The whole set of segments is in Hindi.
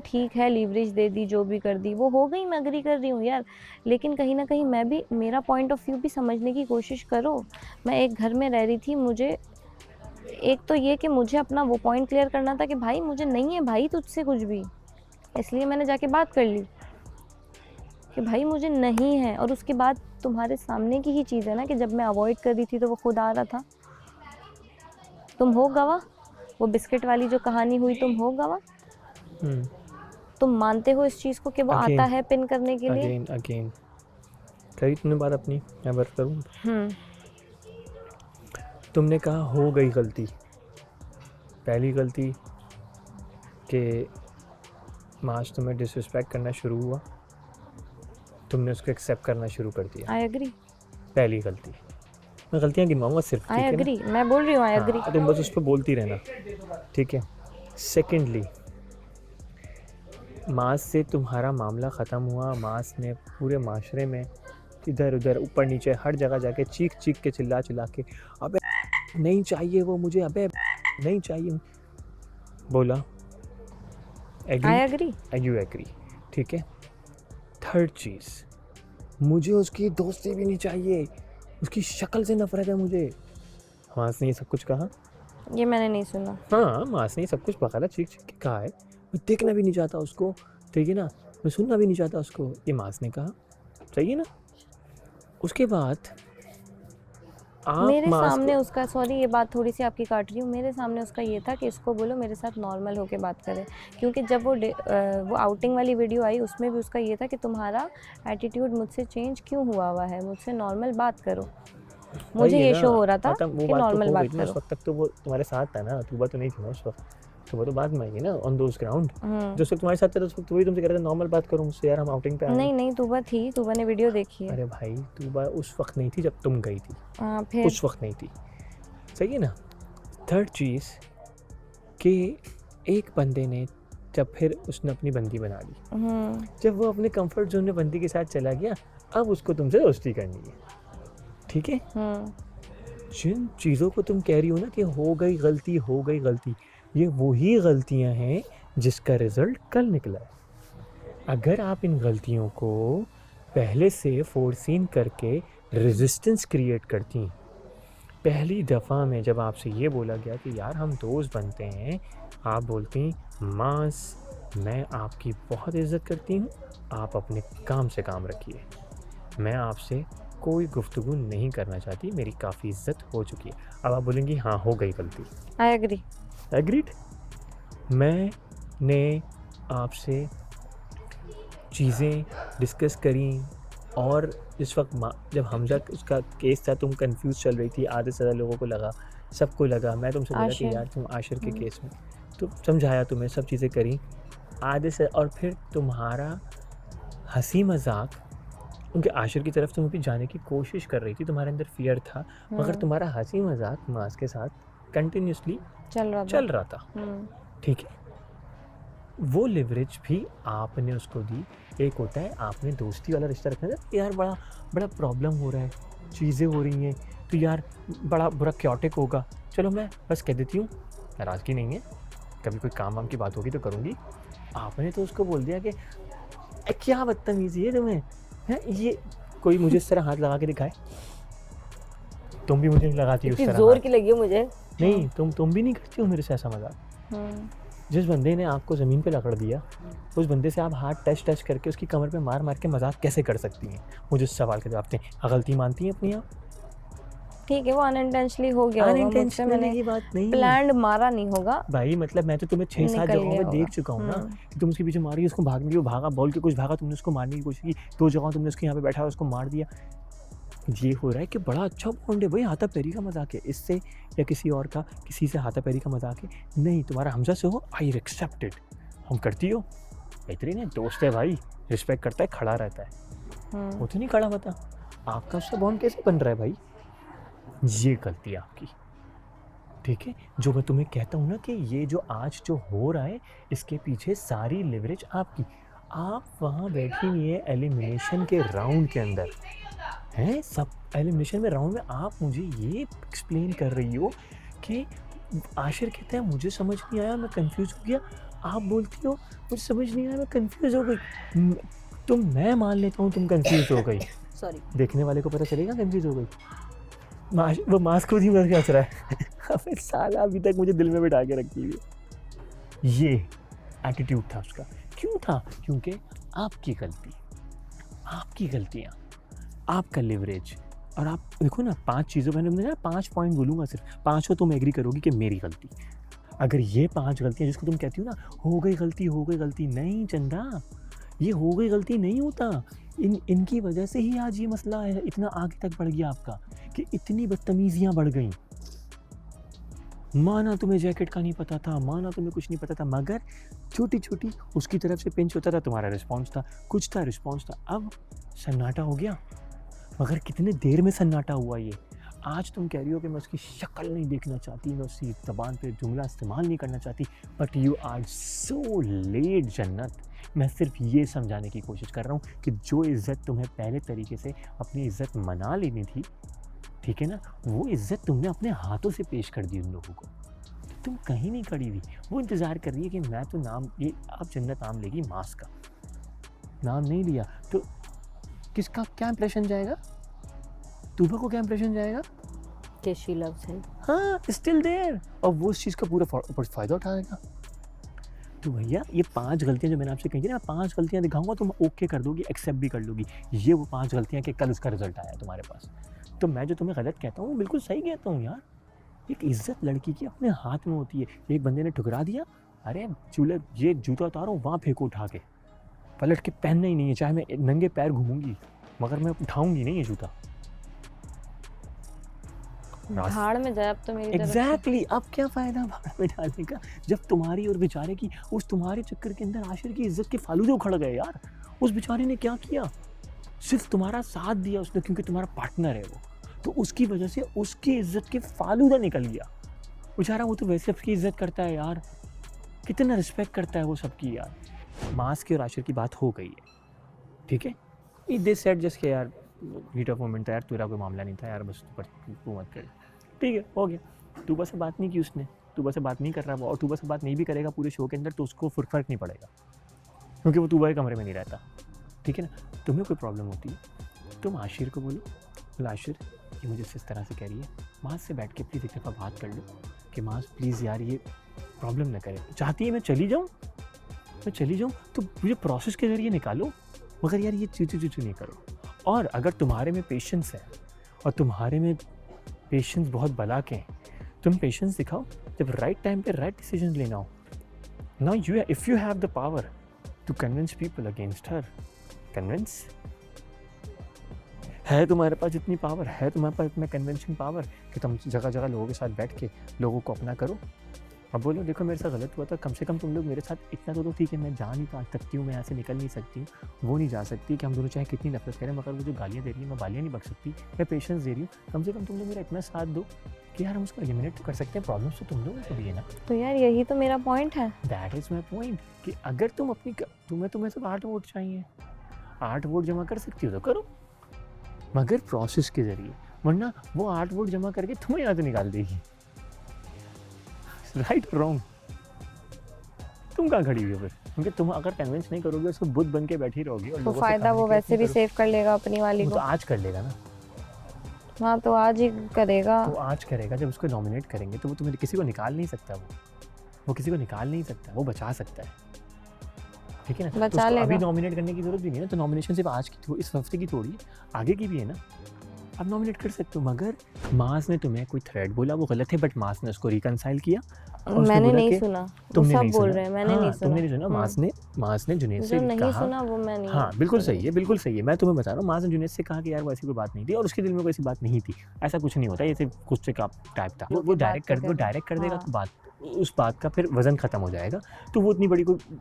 ठीक है लीवरेज दे दी, जो भी कर दी वो हो गई, मैं एग्री कर रही हूँ यार, लेकिन कहीं ना कहीं मैं भी, मेरा पॉइंट ऑफ व्यू भी समझने की कोशिश करो। मैं एक घर में रह रही थी, मुझे एक तो ये कि मुझे अपना वो पॉइंट क्लियर करना था कि भाई मुझे नहीं है भाई तुझसे कुछ भी, इसलिए मैंने जाके बात कर ली कि भाई मुझे नहीं है। और उसके बाद तुम्हारे सामने की ही चीज़ है ना कि जब मैं अवॉइड कर रही थी तो वो खुद आ रहा था। तुम हो गवाह, वो बिस्किट वाली जो कहानी हुई तुम हो गवाह। तुम मानते हो इस चीज़ को कि वो आता है पिन करने के लिए। अगेन अगेन कही तुमने बात अपनी, मैं बात करूँ। तुमने कहा हो गई गलती। पहली गलती कि मार्च तुम्हें डिसरिस्पेक्ट करना शुरू हुआ, तुमने उसको एक्सेप्ट करना शुरू कर दिया। I agree. पहली गलती, मैं गलतियाँ गिनवाऊंगा सिर्फ, आई ठीक है ना। एग्री, मैं बोल रही हूँ आई एग्री। हाँ, तुम बस उस पर बोलती रहना, ठीक है। सेकेंडली, मास से तुम्हारा मामला ख़त्म हुआ। मास ने पूरे माशरे में इधर उधर ऊपर नीचे हर जगह जाके चीख चीख के चिल्ला चिल्ला के अबे नहीं चाहिए वो मुझे, अबे नहीं चाहिए बोला। I agree. यू एग्री, ठीक है। थर्ड चीज़, मुझे उसकी दोस्ती भी नहीं चाहिए, उसकी शक्ल से नफरत है मुझे। मास ने ये सब कुछ कहा। ये मैंने नहीं सुना। हाँ, मास ने ये सब कुछ बकायदा चीख चीख के कहा है। मैं देखना भी नहीं चाहता उसको, ठीक है ना, मैं सुनना भी नहीं चाहता उसको, ये मास ने कहा, सही है ना। उसके बाद आप मेरे मास सामने को, उसका, सॉरी ये बात थोड़ी सी आपकी काट रही हूँ, मेरे सामने उसका ये था कि इसको बोलो मेरे साथ नॉर्मल होके बात करे, क्योंकि जब वो आउटिंग वाली वीडियो आई उसमें भी उसका ये था कि तुम्हारा एटीट्यूड मुझसे चेंज क्यों हुआ है, मुझसे नॉर्मल बात करो। मुझे वही है ये ना, शो हो रहा था वो कि बात तो नॉर्मल हो गई बात थी ना। उस करो। वक्त तक तो वो तुम्हारे साथ था ना, तुबा तो नहीं थी ना उस वक्त, तुबा तो बाद में आई है ना ऑन दोज ग्राउंड। जो वक्त तुम्हारे साथ था उस वक्त वही तुमसे कह रहा था नॉर्मल बात करूँ मुझसे, यार हम आउटिंग पे आए। नहीं नहीं, तुबा थी, तुबा ने वीडियो देखी है। अरे भाई, तुबा उस वक्त नहीं थी जब तुम गई थी, फिर उस वक्त नहीं थी, सही है ना। थर्ड चीज़ कि एक बंदे ने, जब फिर उसने अपनी बंदी बना ली, जब वो अपने कंफर्ट जोन में बंदी के साथ चला गया, अब उसको तुमसे दोस्ती करनी है, ठीक है। जिन चीज़ों को तुम कह रही हो ना कि हो गई गलती, हो गई गलती, ये वही गलतियां हैं जिसका रिजल्ट कल निकला है। अगर आप इन गलतियों को पहले से फोरसीन करके रेजिस्टेंस क्रिएट करती, पहली दफ़ा में जब आपसे ये बोला गया कि यार हम दोस्त बनते हैं, आप बोलती मास मैं आपकी बहुत इज़्ज़त करती हूँ, आप अपने काम से काम रखिए, मैं आपसे कोई गुफ्तगू नहीं करना चाहती, मेरी काफ़ी इज्जत हो चुकी है। अब आप बोलेंगी हाँ हो गई गलती। I agree. एग्रीड। मैंने आपसे चीज़ें डिस्कस करी, और इस वक्त जब हमजा उसका केस था तुम कंफ्यूज चल रही थी, आधे से ज़्यादा लोगों को लगा, सबको लगा, मैं तुमसे बोला कि यार तुम आशिर के केस में, तो समझाया तुम्हें, सब चीज़ें करी आधे से, और फिर तुम्हारा हंसी मजाक उनके आशिर की तरफ तुम भी जाने की कोशिश कर रही थी, तुम्हारे अंदर फियर था, मगर तुम्हारा हंसी मजाक मास के साथ कंटिन्यूसली चल रहा था, ठीक है। वो लिवरेज भी आपने उसको दी। एक होता है आपने दोस्ती वाला रिश्ता रखना था, यार बड़ा बड़ा प्रॉब्लम हो रहा है, चीज़ें हो रही हैं, तो यार बड़ा बुरा क्योटिक होगा, चलो मैं बस कह देती हूँ, नाराज़गी नहीं है, कभी कोई काम वाम की बात होगी तो करूँगी। आपने तो उसको बोल दिया कि क्या बदतमीज़ी है तुम्हें, है ये कोई मुझे इस तरह हाथ लगा के दिखाए, तुम भी मुझे नहीं लगाती हो उस तरह जोर की लगी है मुझे। नहीं, तुम भी नहीं करती हो मेरे से ऐसा मजाक। जिस बंदे ने आपको ज़मीन पे रगड़ दिया, उस बंदे से आप हाथ टच करके उसकी कमर पे मार मार के मजाक कैसे कर सकती हैं? मुझे इस सवाल का जवाब दें। गलती मानती हैं अपनी आप? ठीक है, वो अनइंटेंशनली हो गया होगा, मुझसे मैंने की बात नहीं, प्लान्ड मारा नहीं होगा भाई, मतलब मैं तो तुम्हें 6-7 जगहों पे देख चुका हूँ ना कि तुम उसके पीछे मारी, उसको भागने की भागा, बोल के कुछ भागा, तुमने उसको मारने की कोशिश की, 2 जगहों तुमने उसके यहाँ पे बैठा उसको मार दिया। ये हो रहा है कि बड़ा अच्छा बॉन्ड है भाई, हाथापैरी का मजाक है, इससे या किसी और का किसी से हाथापैरी का मजाक है नहीं, तुम्हारा हमजा से हो, आई एक्सेप्ट इट, हम करती हो, बेहतरीन है, दोस्त है भाई, रिस्पेक्ट करता है, खड़ा रहता है, वो तो नहीं खड़ा बता, आपका उससे बॉन्ड कैसे बन रहा है भाई? ये गलती है आपकी, ठीक है। जो मैं तुम्हें कहता हूँ ना कि ये जो आज जो हो रहा है, इसके पीछे सारी लिवरेज आपकी। आप वहाँ बैठी हुई है एलिमिनेशन के राउंड के अंदर हैं, सब एलिमिनेशन में राउंड में आप मुझे ये एक्सप्लेन कर रही हो कि आशिर कहता है मुझे समझ नहीं आया, मैं कंफ्यूज हो गया, आप बोलती हो मुझे समझ नहीं आया, मैं कंफ्यूज हो गई। मैं मान लेता हूँ तुम कंफ्यूज हो गई, सॉरी। देखने वाले को पता चलेगा कंफ्यूज हो गई। वो मास्क खुद ही बस क्या हंस रहा है। अबे साला अभी तक मुझे दिल में बिठा के रखी हुई है। ये एटीट्यूड था उसका। क्यों था? क्योंकि आपकी गलती, आपकी गलतियाँ, आपका लिवरेज। और आप देखो ना 5 चीज़ों मैंने ना 5 पॉइंट बोलूँगा सिर्फ, 5 तुम एग्री करोगी कि मेरी गलती। अगर ये 5 गलतियाँ जिसको तुम कहती हो ना हो गई गलती, नहीं चंदा, ये हो गई गलती नहीं होता। इनकी वजह से ही आज ये मसला है, इतना आगे तक बढ़ गया आपका कि इतनी बदतमीजियाँ बढ़ गई। माना तुम्हें जैकेट का नहीं पता था, माना तुम्हें कुछ नहीं पता था, मगर छोटी छोटी उसकी तरफ से पिंच होता था, तुम्हारा रिस्पॉन्स था, कुछ था रिस्पॉन्स था। अब सन्नाटा हो गया, मगर कितने देर में सन्नाटा हुआ ये। आज तुम कह रही हो कि मैं उसकी शक्ल नहीं देखना चाहती, मैं उसकी ज़बान पे जुमला इस्तेमाल नहीं करना चाहती, but you are so late Jannat. मैं सिर्फ ये समझाने की कोशिश कर रहा हूँ कि जो इज़्ज़त तुम्हें पहले तरीके से अपनी इज़्ज़त मना लेनी थी, ठीक है ना, वो इज़्ज़त तुमने अपने हाथों से पेश कर दी उन लोगों को। तुम कहीं नहीं खड़ी हुई, वो इंतज़ार कर रही है कि मैं तो नाम, ये अब जन्नत नाम लेगी मास का, नाम नहीं लिया तो किसका क्या इंप्रेशन जाएगा? तुबा को क्या इंप्रेशन जाएगा कि शी लव्स हिम। हाँ, स्टिल देयर, और वो उस चीज़ का पूरा फ़ायदा उठाएगा। तो भैया ये 5 गलतियाँ जो मैंने आपसे कही थी ना, 5 गलतियाँ दिखाऊंगा, तुम ओके कर दोगी, एक्सेप्ट भी कर लोगी। ये वो 5 गलतियाँ कि कल उसका रिजल्ट आया तुम्हारे पास। तो मैं जो तुम्हें गलत कहता हूँ बिल्कुल सही कहता हूँ यार। एक इज्जत लड़की की अपने हाथ में होती है। एक बंदे ने ठुकरा दिया, अरे चूल्हे ये जूता उतारो वहाँ फेंको उठा के, पलट के पहनना ही नहीं है, चाहे मैं नंगे पैर घूमूंगी मगर मैं उठाऊंगी नहीं ये जूता। भाड़ में जाए अब तो मेरी तरफ से। एग्जैक्टली, अब क्या फ़ायदा भाड़ में डालने का, जब तुम्हारी और बेचारे की, उस तुम्हारे चक्कर के अंदर आशिर की इज्जत के फालूदे उखड़ गए यार। उस बेचारे ने क्या किया, सिर्फ तुम्हारा साथ दिया उसने क्योंकि तुम्हारा पार्टनर है वो, तो उसकी वजह से उसकी इज्जत के फालूदा निकल गया बेचारा। वो तो वैसे सबकी इज्जत करता है यार, कितना रिस्पेक्ट करता है वो सबकी यार। मास की और आशिर की बात हो गई है, ठीक है, दे सेड जस्ट के यार हीट ऑफ मोमेंट था यार, तेरा कोई मामला नहीं था यार, बस तू मत कर, ठीक है हो गया। तू बस से बात नहीं की उसने, तू बस से बात नहीं कर रहा वो, और तू बस से बात नहीं भी करेगा पूरे शो के अंदर तो उसको फ़र्क नहीं पड़ेगा क्योंकि वो तूबा के कमरे में नहीं रहता, ठीक है ना। तुम्हें कोई प्रॉब्लम होती है तुम आशिर को बोलो, आशिर ये मुझे इस तरह से कह रही है, मास से बैठ के प्लीज़ एक दफ़ा बात कर लो कि मास प्लीज़ यार ये प्रॉब्लम ना करे, चाहती है मैं चली जाऊँ तो मुझे प्रोसेस के ज़रिए निकालो, मगर यार ये चू नहीं करो। और अगर तुम्हारे में पेशेंस है और तुम्हारे में पेशेंस बहुत बला के हैं, तुम पेशेंस दिखाओ, जब राइट टाइम पे राइट डिसीजन लेना हो। Now you if you have the power to convince people against her, convince, है तुम्हारे पास इतनी पावर, है तुम्हारे पास इतना कन्विंसिंग पावर कि तुम जगह जगह लोगों के साथ बैठ के लोगों को अपना करो। अब बोलो देखो मेरे साथ गलत हुआ था, कम से कम तुम लोग मेरे साथ इतना तो ठीक है, मैं जा नहीं पा सकती हूँ, मैं यहाँ से निकल नहीं सकती हूँ, वो नहीं जा सकती कि हम दोनों चाहे कितनी नफरत करें, मगर वो जो गालियाँ दे रही है मैं गालियाँ नहीं बक सकती, मैं पेशेंस दे रही हूँ, कम से कम तुम लोग मेरा इतना साथ दो कि यार हम उसको एलिमिनेट तो कर सकते हैं, प्रॉब्लम्स तो तुम लोगों को भी है ना। तो यार यही तो मेरा पॉइंट है। दैट इज़ माई पॉइंट कि अगर तुम अपनी तुम्हें सिर्फ 8 वोट चाहिए, 8 वोट जमा कर सकती हो तो करो, मगर प्रोसेस के ज़रिए, वरना वो 8 वोट जमा करके तुम्हें यहाँ से निकाल देगी। राइट रॉन्ग, तुम कहाँ खड़ी हुई हो फिर, क्योंकि तुम अगर कन्विंस नहीं करोगे उसको बुद्ध बन के बैठी रहोगी और तो फायदा वो वैसे भी सेव कर लेगा अपनी वाली को। तो आज कर लेगा ना, हाँ तो आज ही करेगा। तो आज करेगा, जब उसको नॉमिनेट करेंगे तो वो तुम्हें किसी को निकाल नहीं सकता, वो किसी को निकाल नहीं सकता, वो बचा सकता है, ठीक है ना। बचा तो लेगा। अभी नॉमिनेट करने की जरूरत भी नहीं है ना, तो नॉमिनेशन सिर्फ आज की, इस हफ्ते की थोड़ी आगे की भी है ना, आप नॉमिनेट कर सकते हो। मगर मास ने तुम्हें कोई थ्रेड बोला वो गलत है, बट मास ने उसको रिकनसाइल किया। मैंने नहीं सुना, तुमने सब नहीं बोल सुना, रहे हैं, मैंने हाँ, नहीं सुना। तुमने नहीं सुना, मास ने जुनैद से जो नहीं कहा, सुना वो मैं नहीं। हाँ बिल्कुल सही है, बिल्कुल सही है, मैं तुम्हें बता रहा हूँ, मास ने जुनैद से कहा कि यार वो ऐसी कोई बात नहीं थी और उसके दिल में कोई ऐसी बात नहीं थी, ऐसा कुछ नहीं होता, ये सिर्फ गुस्से का टाइप था, वो डायरेक्ट कर देगा तो बात, उस बात का फिर वजन ख़त्म हो जाएगा। तो वो इतनी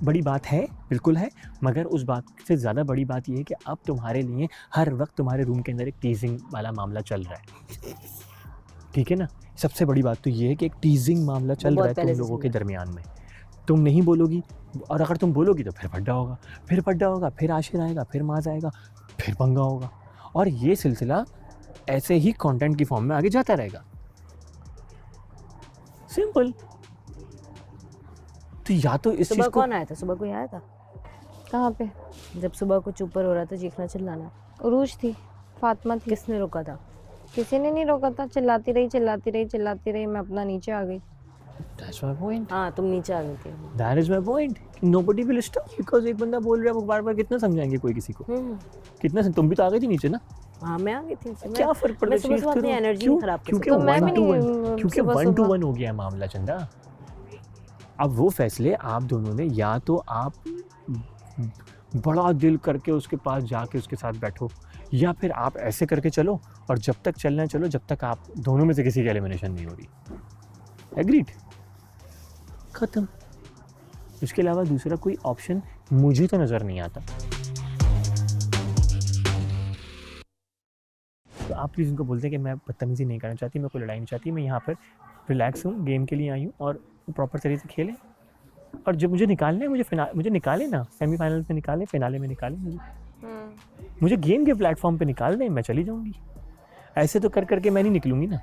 बड़ी बात है, बिल्कुल है, मगर उस बात से ज़्यादा बड़ी बात ये है कि अब तुम्हारे लिए हर वक्त तुम्हारे रूम के अंदर एक टीजिंग वाला मामला चल रहा है, ठीक है ना। सबसे बड़ी बात तो ये है कि एक टीजिंग मामला चल रहा है तुम लोगों के दरमियान में। तुम नहीं बोलोगी, और अगर तुम बोलोगी तो फिर पड्डा होगा, फिर आशिर आएगा, फिर माज आएगा, फिर पंगा होगा, और ये सिलसिला ऐसे ही कंटेंट की फॉर्म में आगे जाता रहेगा। सिंपल। तो या तो इस सुबह चीज़ को कौन आया था? सुबह कोई आया था? कहाँ पे? जब सुबह कुछ ऊपर हो रहा था, चीखना चिल्लाना, उरूज थी, फातिमा थी। किसने रोका था? किसी ने नहीं रोका था, चिल्लाती रही चिल्लाती रही चिल्लाती रही, मैं अपना नीचे आ गई। दैट्स माय पॉइंट, हाँ, तुम नीचे आ गई थी। That is my point, nobody will stop because एक बंदा बोल रहा है, वो बार-बार कितना समझाएंगे कोई किसी को? कितना तुम भी तो आ गई थी नीचे ना? हाँ, मैं आ गई थी। क्या फर्क पड़ता मैं है? सुबह सुबह अपनी एनर्जी क्यों? खराब कर क्योंकि तो मैं भी 1 to 1 नहीं क्योंकि सुबह 1 to सुबह 1 हो गया है मामला चंदा। अब वो फैसले आप दोनों ने, या तो आप बड़ा दिल करके उसके पास जाके उसके साथ बैठो, या फिर आप ऐसे करके चलो और जब तक चलना है चलो, जब तक आप दोनों में से किसी की एलिमिनेशन नहीं हो रही। एग्रीड, खत्म। इसके अलावा दूसरा कोई ऑप्शन मुझे तो नज़र नहीं आता। तो आप प्लीज़ उनको बोलते हैं कि मैं बदतमीज़ी नहीं करना चाहती, मैं कोई लड़ाई नहीं चाहती, मैं यहाँ पर रिलैक्स हूँ, गेम के लिए आई हूँ और प्रॉपर तरीके से खेलें, और जब मुझे निकालना है मुझे निकालें ना, सेमीफाइनल में निकालें, फिनाले में निकालें, मुझे गेम के प्लेटफॉर्म पे निकाल दें, मैं चली जाऊँगी। ऐसे तो कर करके मैं नहीं निकलूँगी ना।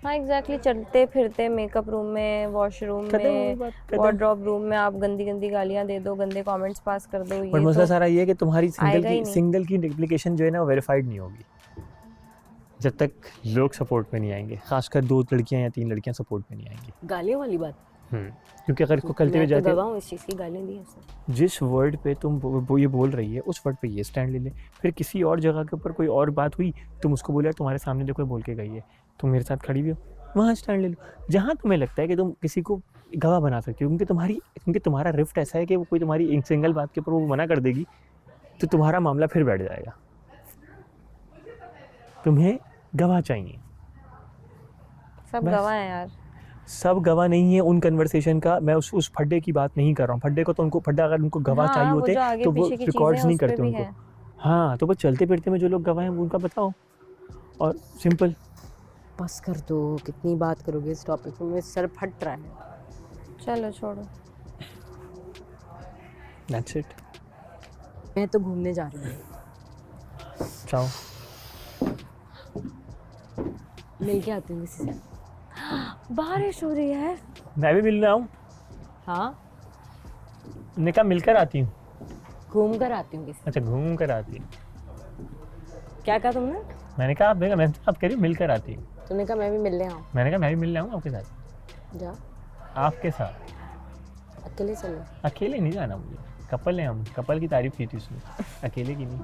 हाँ एग्जैक्टली, चलते फिरते मेकअप रूम में, वॉशरूम में, वार्डरोब रूम में आप गंदी गंदी गालियाँ दे दो, गंदे कमेंट्स पास कर दो, पर ये मसला तो सारा ये है कि तुम्हारी आएगा ही नहीं। सिंगल की एप्लीकेशन जो है ना वेरीफाइड नहीं होगी जब तक लोग सपोर्ट में नहीं आएंगे, खासकर 2 लड़कियां या 3 लड़कियां सपोर्ट में नहीं आएंगी। गालियों वाली बात? क्योंकि अगर इसको कलते हुए मैं तो जाते गवाह हूँ इस चीज़ की, गालियाँ दी उसने। जिस वर्ड पे तुम वो ये बोल रही है उस वर्ड पे ये स्टैंड ले ले, फिर किसी और जगह के ऊपर कोई और बात हुई, तुम उसको बोले तुम्हारे सामने देखो बोल के गई है, तुम मेरे साथ खड़ी भी हो, वहाँ स्टैंड ले लो। जहाँ तुम्हें लगता है कि तुम किसी को गवाह बना सकती हो, क्योंकि तुम्हारा रिफ्ट ऐसा है कि वो कोई तुम्हारी एक सिंगल बात के ऊपर वो मना कर देगी, तो तुम्हारा मामला फिर बैठ जाएगा। तुम्हें गवाह चाहिए। सब बस। गवाह हैं यार। सब गवाह नहीं है उन कन्वर्सेशन का। मैं उस फड्डे की बात नहीं कर रहा हूँ। फड्डे को तो उनको फड्डा अगर उनको गवाह हाँ, चाहिए वो होते जो आगे तो वो पीछे की रिकॉर्ड्स चीज़ें नहीं उस पे करते भी उनको। है। हाँ, तो बस चलते फिरते में जो लोग गवाह हैं उनका बताओ, और सिंपल। बस कर दो, कितनी बात करोगे इस टॉपिक पे? मेरा सर फट रहा है। चलो छोड़ो। That's it. मैं तो घूमने जा रही हूँ। जाओ। मिल के आती हूँ किसी से। बारिश हो रही है। मैं भी मिलने आऊँ? हाँ, निका मिलकर आती हूँ। घूम कर आती हूँ किसी से। अच्छा, घूम कर आती है। क्या कहा तुमने? मैंने कहा आप कह रही मिलकर आती हूँ। तुमने कहा मैं भी मिलने आऊँ। मैंने कहा मैं भी मिलने आऊँ आपके साथ। जा, आपके साथ अकेले चलो। अकेले नहीं जाना मुझे, कपल है हम, कपल की तारीफ की थी उसने, अकेले की नहीं।